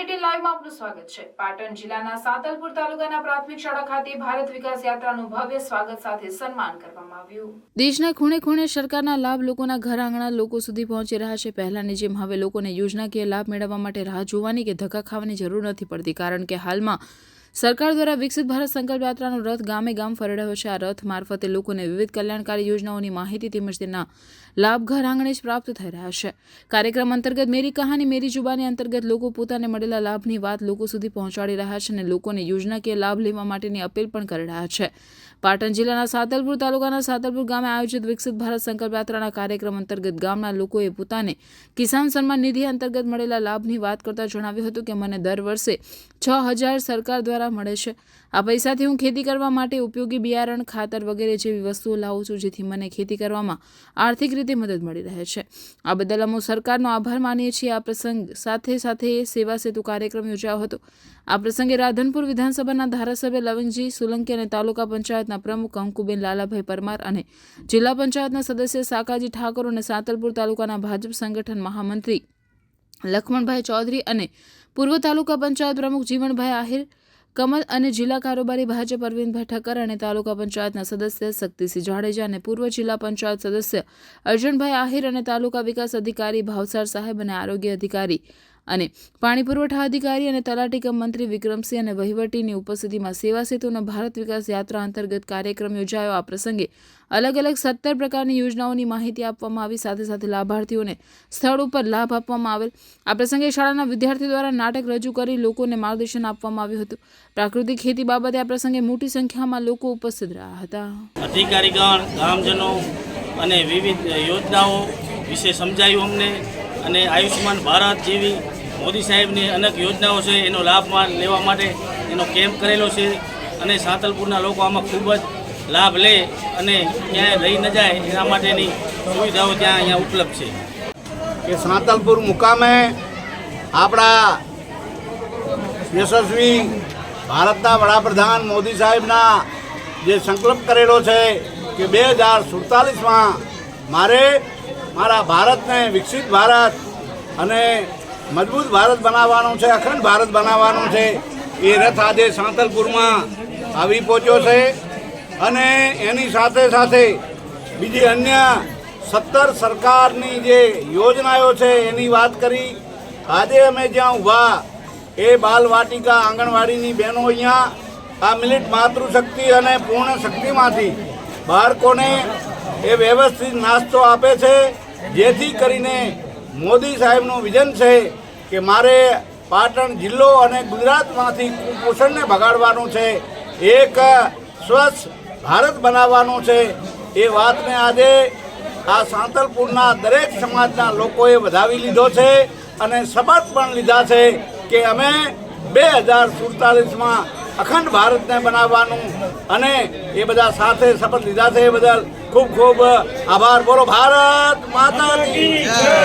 ભારત18 લાઈવમાં આપનું સ્વાગત છે। પાટણ જિલ્લાના સાતલપુર તાલુકાના પ્રાથમિક શાળા ખાતે ભારત વિકાસ યાત્રાનું ભવ્ય સ્વાગત સાથે સન્માન કરવામાં આવ્યું। દેશના ખૂણે ખૂણે સરકારના લાભ લોકોના ઘર આંગણા લોકો સુધી પહોંચી રહ્યા છે। પહેલાની જેમ હવે લોકોને યોજનાકીય લાભ મેળવવા માટે રાહ જોવાની કે ધક્કા ખાવાની જરૂર નથી પડતી, કારણ કે હાલમાં સરકાર દ્વારા વિકસિત ભારત સંકલ્પ યાત્રાનો રથ ગામે ગામ ફરી રહ્યો છે। આ રથ મારફતે લોકોને વિવિધ કલ્યાણકારી યોજનાઓની માહિતી તેમજ તેના લાભ ઘર આંગણે જ પ્રાપ્ત થઈ રહ્યા છે। કાર્યક્રમ અંતર્ગત મેરી કહાની મેરી જુબાની અંતર્ગત લોકો પોતાને મળેલા લાભની વાત લોકો સુધી પહોંચાડી રહ્યા છે અને લોકોને યોજનાકીય લાભ લેવા માટેની અપીલ પણ કરી રહ્યા છે। પાટણ જિલ્લાના સાતલપુર તાલુકાના સાતલપુર ગામે આયોજિત વિકસિત ભારત સંકલ્પ યાત્રાના કાર્યક્રમ અંતર્ગત ગામના લોકોએ પોતાને કિસાન સન્માન નિધિ અંતર્ગત મળેલા લાભની વાત કરતા જણાવ્યું હતું કે મને દર વર્ષે 6,000 સરકાર દ્વારા મળે છે। આ પૈસાથી હું ખેતી કરવા માટે ઉપયોગી બિયારણ, ખાતર વગેરે જેવી વસ્તુઓ લાવું છું, જેથી મને ખેતી કરવામાં આર્થિક રીતે મદદ મળી રહે છે। આ બદલ અમે સરકારનો આભાર માનીએ છીએ। આ પ્રસંગ સાથે સેવા સેતુ કાર્યક્રમ યોજાયો હતો। આ પ્રસંગે રાધનપુર વિધાનસભાના ધારાસભ્ય લવિંગજી સોલંકી અને તાલુકા પંચાયતના પ્રમુખ અંકુબેન લાલાભાઈ પરમાર અને જિલ્લા પંચાયતના સદસ્ય સાકાજી ઠાકોર અને સાતલપુર તાલુકાના ભાજપ સંગઠન મહામંત્રી લખમણભાઈ ચૌધરી અને પૂર્વ તાલુકા પંચાયત પ્રમુખ જીવણભાઈ આહિર, કમલ અને જિલ્લા કારોબારી ભાજપ અરવિંદભાઈ ઠક્કર અને તાલુકા પંચાયતના સદસ્ય શક્તિસિંહ જાડેજા અને પૂર્વ જિલ્લા પંચાયત સદસ્ય અર્જુનભાઈ આહિર અને તાલુકા વિકાસ અધિકારી ભાવસાર સાહેબ અને આરોગ્ય અધિકારી અને પાણી પુરવઠા અધિકારી અને તલાટી કમ મંત્રી વિક્રમસિંહ અને વહીવટીની ઉપસ્થિતિમાં સેવા સેતુ અને ભારત વિકાસ યાત્રા અંતર્ગત કાર્યક્રમ યોજાયો। આ પ્રસંગે અલગ અલગ 17 પ્રકારની યોજનાઓની માહિતી આપવામાં આવી, સાથે લાભાર્થીઓને સ્થળ ઉપર લાભ આપવામાં આવેલ। આ પ્રસંગે શાળાના વિદ્યાર્થીઓ દ્વારા નાટક રજૂ કરી લોકોને માર્ગદર્શન આપવામાં આવ્યું હતું। પ્રાકૃતિક ખેતી બાબતે આ પ્રસંગે મોટી સંખ્યામાં લોકો ઉપસ્થિત રહ્યા હતા। અધિકારીગણ, ગામજનો અને વિવિધ યોજનાઓ વિશે સમજાયું અમને, અને આયુષ્યમાન ભારત જેવી મોદી સાહેબની અનેક યોજનાઓ છે એનો લાભ લેવા માટે એનો કેમ્પ કરેલો છે, અને સાતલપુરના લોકો આમાં ખૂબ જ લાભ લે અને ક્યાંય રહી ન જાય એના માટેની સુવિધાઓ ત્યાં અહીંયા ઉપલબ્ધ છે। કે સાતલપુર મુકામે આપણા યશસ્વી ભારતના વડાપ્રધાન મોદી સાહેબના જે સંકલ્પ કરેલો છે કે 2047માં મારે મારા ભારતને વિકસિત ભારત અને મજબૂત ભારત બનાવવાનું છે, અખંડ ભારત બનાવવાનું છે। એ રથ આજે સાંતલપુરમાં આવી પહોંચ્યો છે અને એની સાથે બીજી અન્ય 17 સરકારની જે યોજનાઓ છે એની વાત કરી। આજે અમે જ્યાં ઊભા એ બાલવાટિકા આંગણવાડીની બહેનો અહીંયા આ મિલિટ માતૃશક્તિ અને પૂર્ણ શક્તિમાંથી બાળકોને એ વ્યવસ્થિત નાસ્તો આપે છે, જેથી કરીને મોદી સાહેબનું વિઝન છે કે મારે પાટણ જિલ્લો અને ગુજરાતમાંથી કુપોષણને ભગાડવાનું છે, એક સ્વચ્છ ભારત બનાવવાનું છે। એ વાતને આજે આ સાંતલપુરના દરેક સમાજના લોકોએ વધાવી લીધો છે અને શપથ પણ લીધા છે કે અમે 2047માં અખંડ ભારતને બનાવવાનું, અને એ બધા સાથે શપથ લીધા છે। એ બદલ ખૂબ ખૂબ આભાર। બોલો ભારત માતા કી જય।